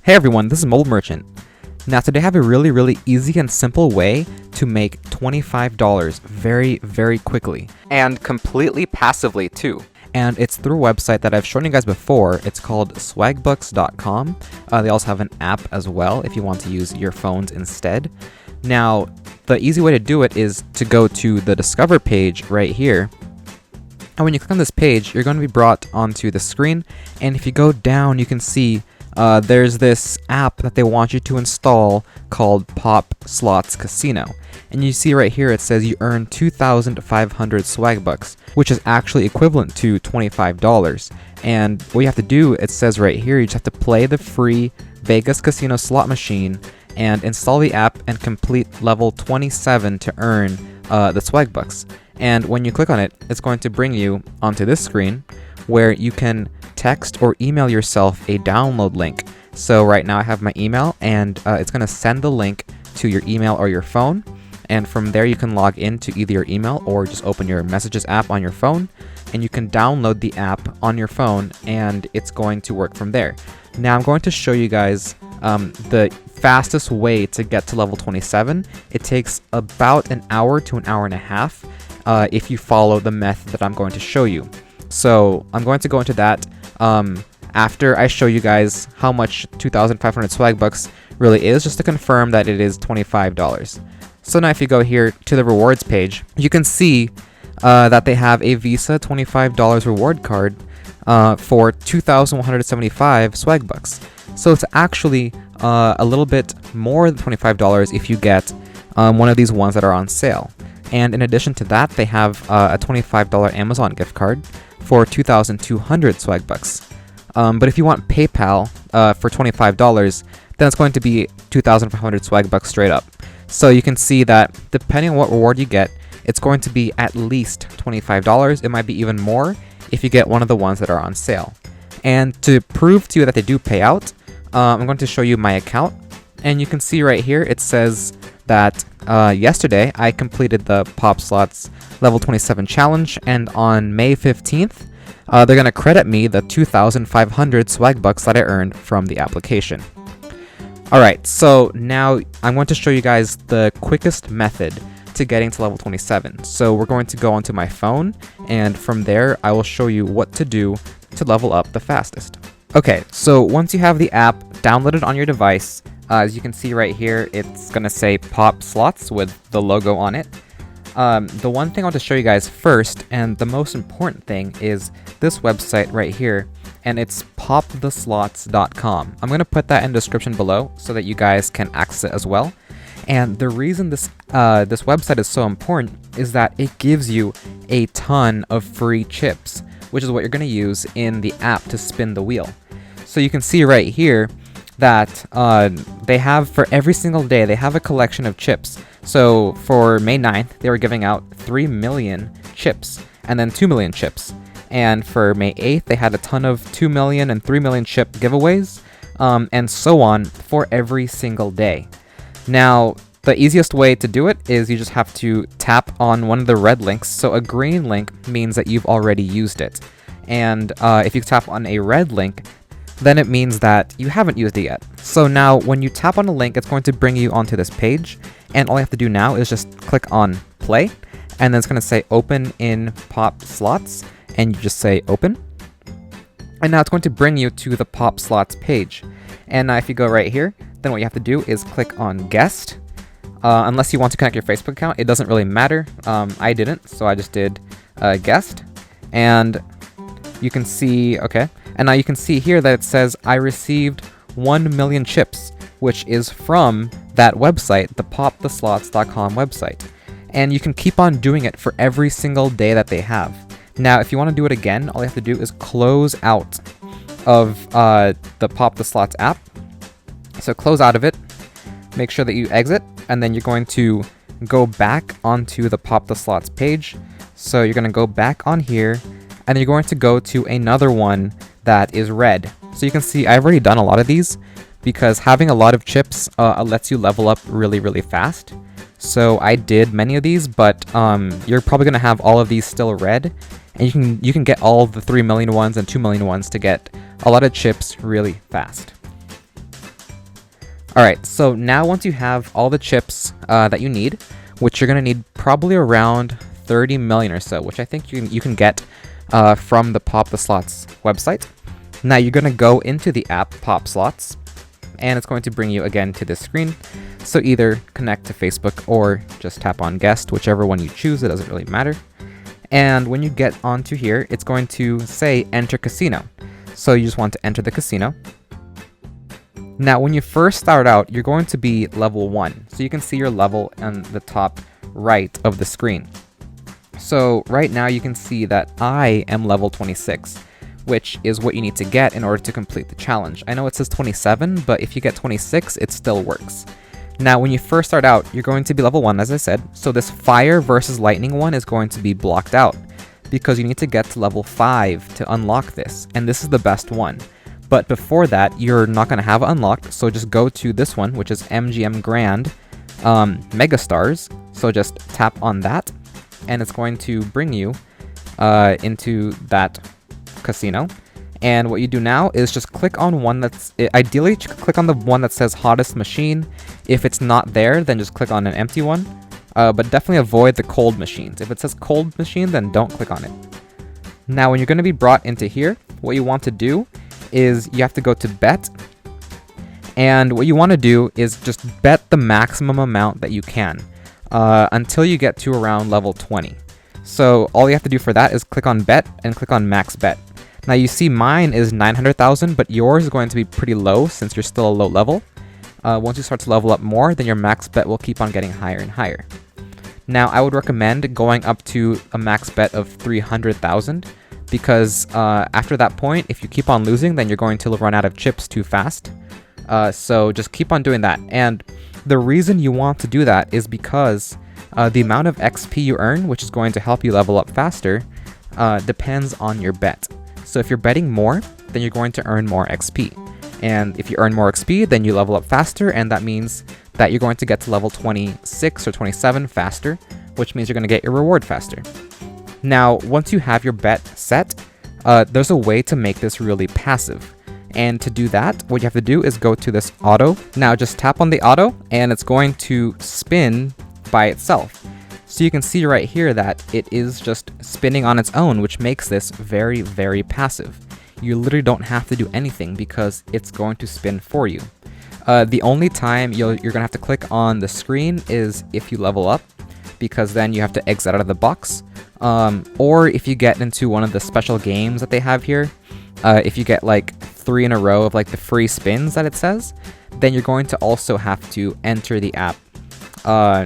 Hey everyone, this is Mold Merchant. Now today I have a really easy and simple way to make $25 very quickly. And completely passively too. And it's through a website that I've shown you guys before. It's called SwagBucks.com. They also have an app as well if you want to use your phones instead. Now, the easy way to do it is to go to the Discover page right here. And when you click on this page, you're going to be brought onto the screen. And if you go down, you can see there's this app that they want you to install called Pop Slots Casino. And you see right here it says you earn 2,500 SwagBucks, which is actually equivalent to $25. And what you have to do, it says right here, you just have to play the free Vegas Casino slot machine and install the app and complete level 27 to earn the SwagBucks. And when you click on it, it's going to bring you onto this screen where you can text or email yourself a download link. So right now I have my email and it's going to send the link to your email or your phone. And from there you can log into either your email or just open your messages app on your phone and you can download the app on your phone and it's going to work from there. Now I'm going to show you guys the fastest way to get to level 27. It takes about an hour to an hour and a half if you follow the method that I'm going to show you. So I'm going to go into that after I show you guys how much 2,500 SwagBucks really is, just to confirm that it is $25. So now if you go here to the rewards page, you can see that they have a Visa $25 reward card for 2,175 SwagBucks. So it's actually a little bit more than $25 if you get one of these ones that are on sale. And in addition to that, they have a $25 Amazon gift card for 2,200 SwagBucks. But if you want PayPal for $25, then it's going to be 2,500 SwagBucks straight up. So you can see that depending on what reward you get, it's going to be at least $25. It might be even more if you get one of the ones that are on sale. And to prove to you that they do pay out, I'm going to show you my account. And you can see right here, it says that yesterday I completed the Pop Slots Level 27 challenge, and on May 15th, they're going to credit me the 2,500 SwagBucks that I earned from the application. Alright, so now I'm going to show you guys the quickest method to getting to level 27. So we're going to go onto my phone, and from there I will show you what to do to level up the fastest. Okay, so once you have the app downloaded on your device, as you can see right here, it's going to say Pop Slots with the logo on it. The one thing I want to show you guys first, and the most important thing, is this website right here, and it's poptheslots.com. I'm going to put that in the description below so that you guys can access it as well. And the reason this website is so important is that it gives you a ton of free chips, which is what you're going to use in the app to spin the wheel. So you can see right here that they have, for every single day, they have a collection of chips. So for May 9th, they were giving out 3 million chips and then 2 million chips. And for May 8th, they had a ton of 2 million and 3 million chip giveaways, and so on for every single day. Now, the easiest way to do it is you just have to tap on one of the red links. So a green link means that you've already used it. And if you tap on a red link, then it means that you haven't used it yet. So now when you tap on a link, it's going to bring you onto this page. And all you have to do now is just click on play. And then it's going to say open in Pop Slots. And you just say open. And now it's going to bring you to the Pop Slots page. And now if you go right here, then what you have to do is click on guest. Unless you want to connect your Facebook account, it doesn't really matter. I didn't, so I just did guest. And you can see, okay. And now you can see here that it says I received 1 million chips, which is from that website, the poptheslots.com website. And you can keep on doing it for every single day that they have. Now, if you want to do it again, all you have to do is close out of the Pop the Slots app. So close out of it, make sure that you exit, and then you're going to go back onto the Pop the Slots page. So you're going to go back on here, and then you're going to go to another one that is red. So you can see I've already done a lot of these because having a lot of chips lets you level up really fast. So I did many of these, but you're probably going to have all of these still red. And you can get all the 3 million ones and 2 million ones to get a lot of chips really fast. Alright, so now once you have all the chips that you need, which you're going to need probably around 30 million or so, which I think you can get from the Pop the Slots website. Now you're going to go into the app Pop Slots, and it's going to bring you again to this screen. So either connect to Facebook or just tap on guest, whichever one you choose, it doesn't really matter. And when you get onto here, it's going to say enter casino. So you just want to enter the casino. Now when you first start out, you're going to be level 1. So you can see your level on the top right of the screen. So right now you can see that I am level 26, which is what you need to get in order to complete the challenge. I know it says 27, but if you get 26, it still works. Now when you first start out, you're going to be level 1, as I said, so this fire versus lightning one is going to be blocked out, because you need to get to level 5 to unlock this, and this is the best one. But before that, you're not going to have it unlocked, so just go to this one, which is MGM Grand Megastars. So just tap on that, and it's going to bring you into that casino. And what you do now is just click on one that's... Ideally, click on the one that says hottest machine. If it's not there, then just click on an empty one. But definitely avoid the cold machines. If it says cold machine, then don't click on it. Now, when you're going to be brought into here, what you want to do is you have to go to bet, and what you want to do is just bet the maximum amount that you can until you get to around level 20. So all you have to do for that is click on bet and click on max bet. Now you see mine is 900,000, but yours is going to be pretty low since you're still a low level. Once you start to level up more, then your max bet will keep on getting higher and higher. Now I would recommend going up to a max bet of 300,000. Because after that point, if you keep on losing, then you're going to run out of chips too fast. So just keep on doing that. And the reason you want to do that is because the amount of XP you earn, which is going to help you level up faster, depends on your bet. So if you're betting more, then you're going to earn more XP. And if you earn more XP, then you level up faster, and that means that you're going to get to level 26 or 27 faster, which means you're going to get your reward faster. Now, once you have your bet set, there's a way to make this really passive. And to do that, what you have to do is go to this auto. Now, just tap on the auto, and it's going to spin by itself. So you can see right here that it is just spinning on its own, which makes this very, very passive. You literally don't have to do anything because it's going to spin for you. The only time you're going to have to click on the screen is if you level up, because then you have to exit out of the box. Or if you get into one of the special games that they have here, if you get like 3 in a row of like the free spins that it says, then you're going to also have to enter the app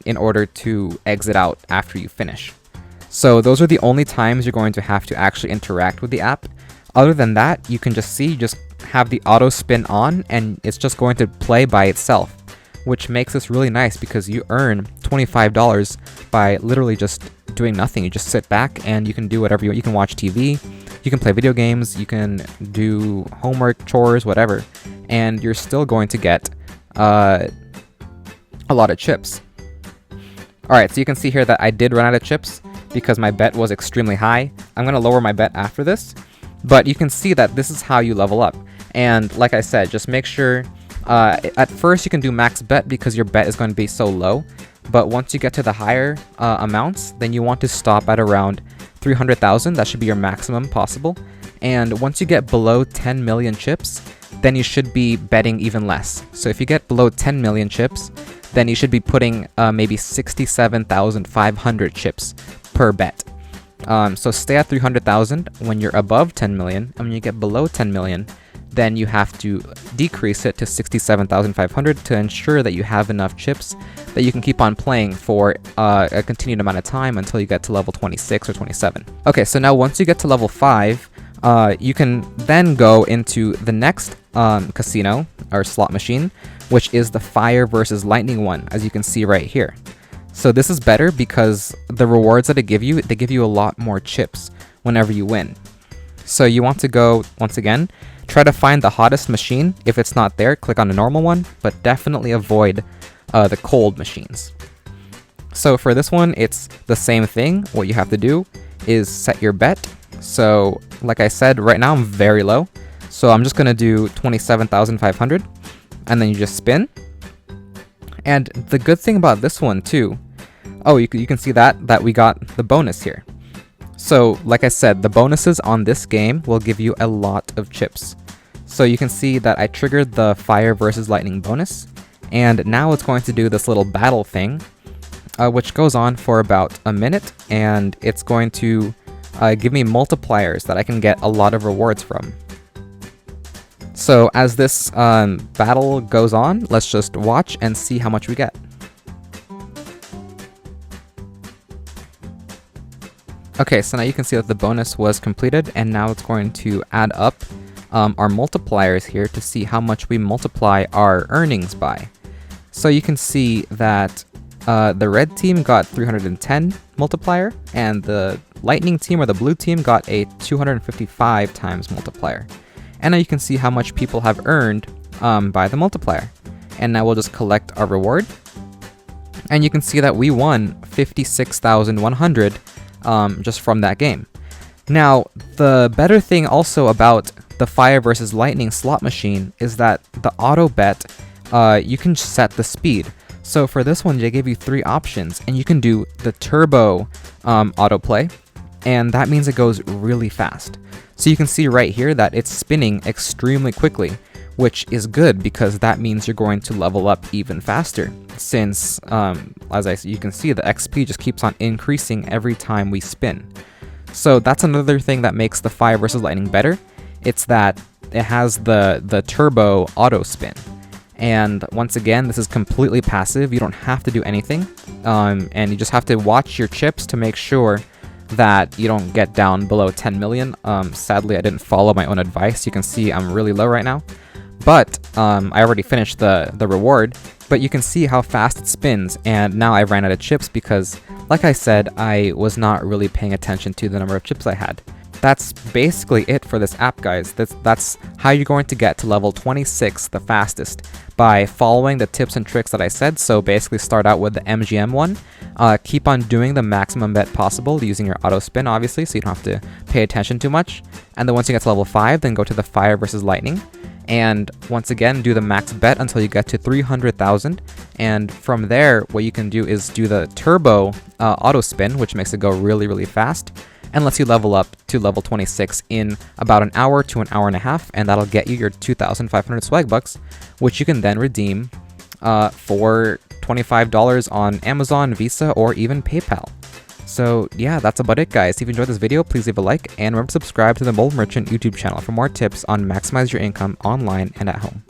in order to exit out after you finish. So those are the only times you're going to have to actually interact with the app. Other than that, you can just have the auto spin on, and it's just going to play by itself, which makes this really nice because you earn $25 by literally just doing nothing. You just sit back and you can do whatever you want. You can watch TV, you can play video games, you can do homework, chores, whatever, and you're still going to get a lot of chips. Alright, so you can see here that I did run out of chips because my bet was extremely high. I'm going to lower my bet after this, but you can see that this is how you level up. And like I said, just make sure at first you can do max bet because your bet is going to be so low, but once you get to the higher amounts, then you want to stop at around 300,000. That should be your maximum possible. And once you get below 10 million chips, then you should be betting even less. So if you get below 10 million chips, then you should be putting maybe 67,500 chips per bet. So stay at 300,000 when you're above 10 million, and when you get below 10 million, then you have to decrease it to 67,500 to ensure that you have enough chips that you can keep on playing for a continued amount of time until you get to level 26 or 27. Okay, so now once you get to level 5, you can then go into the next casino or slot machine, which is the fire versus lightning one, as you can see right here. So this is better because the rewards that they give you a lot more chips whenever you win. So you want to go, once again, try to find the hottest machine. If it's not there, click on a normal one, but definitely avoid the cold machines. So for this one, it's the same thing. What you have to do is set your bet. So like I said, right now I'm very low. So I'm just going to do 27,500, and then you just spin. And the good thing about this one too, oh, you can see that we got the bonus here. So like I said, the bonuses on this game will give you a lot of chips. So you can see that I triggered the fire versus lightning bonus, and now it's going to do this little battle thing, which goes on for about a minute, and it's going to give me multipliers that I can get a lot of rewards from. So as this battle goes on, let's just watch and see how much we get. Okay, so now you can see that the bonus was completed, and now it's going to add up our multipliers here to see how much we multiply our earnings by. So you can see that the red team got 310 multiplier, and the lightning team or the blue team got a 255 times multiplier. And now you can see how much people have earned by the multiplier. And now we'll just collect our reward. And you can see that we won 56,100 just from that game. Now, the better thing also about the fire versus lightning slot machine is that the auto bet, you can set the speed. So for this one, they gave you 3 options, and you can do the turbo autoplay, and that means it goes really fast. So you can see right here that it's spinning extremely quickly, which is good because that means you're going to level up even faster, since you can see the XP just keeps on increasing every time we spin. So that's another thing that makes the fire versus lightning better. It's that it has the turbo auto spin. And once again, this is completely passive. You don't have to do anything, and you just have to watch your chips to make sure that you don't get down below 10 million. Sadly, I didn't follow my own advice. You can see I'm really low right now, but I already finished the reward. But you can see how fast it spins, and now I ran out of chips because, like I said, I was not really paying attention to the number of chips I had. That's basically it for this app, guys. That's how you're going to get to level 26 the fastest, by following the tips and tricks that I said. So basically start out with the MGM one, keep on doing the maximum bet possible using your auto spin, obviously, so you don't have to pay attention too much. And then once you get to level 5, then go to the fire versus lightning, and once again do the max bet until you get to 300,000. And from there, what you can do is do the turbo auto spin, which makes it go really, really fast, and lets you level up to level 26 in about an hour to an hour and a half, and that'll get you your 2,500 SwagBucks, which you can then redeem for $25 on Amazon, Visa, or even PayPal. So yeah, that's about it, guys. If you enjoyed this video, please leave a like, and remember to subscribe to the Mobile Merchant YouTube channel for more tips on maximize your income online and at home.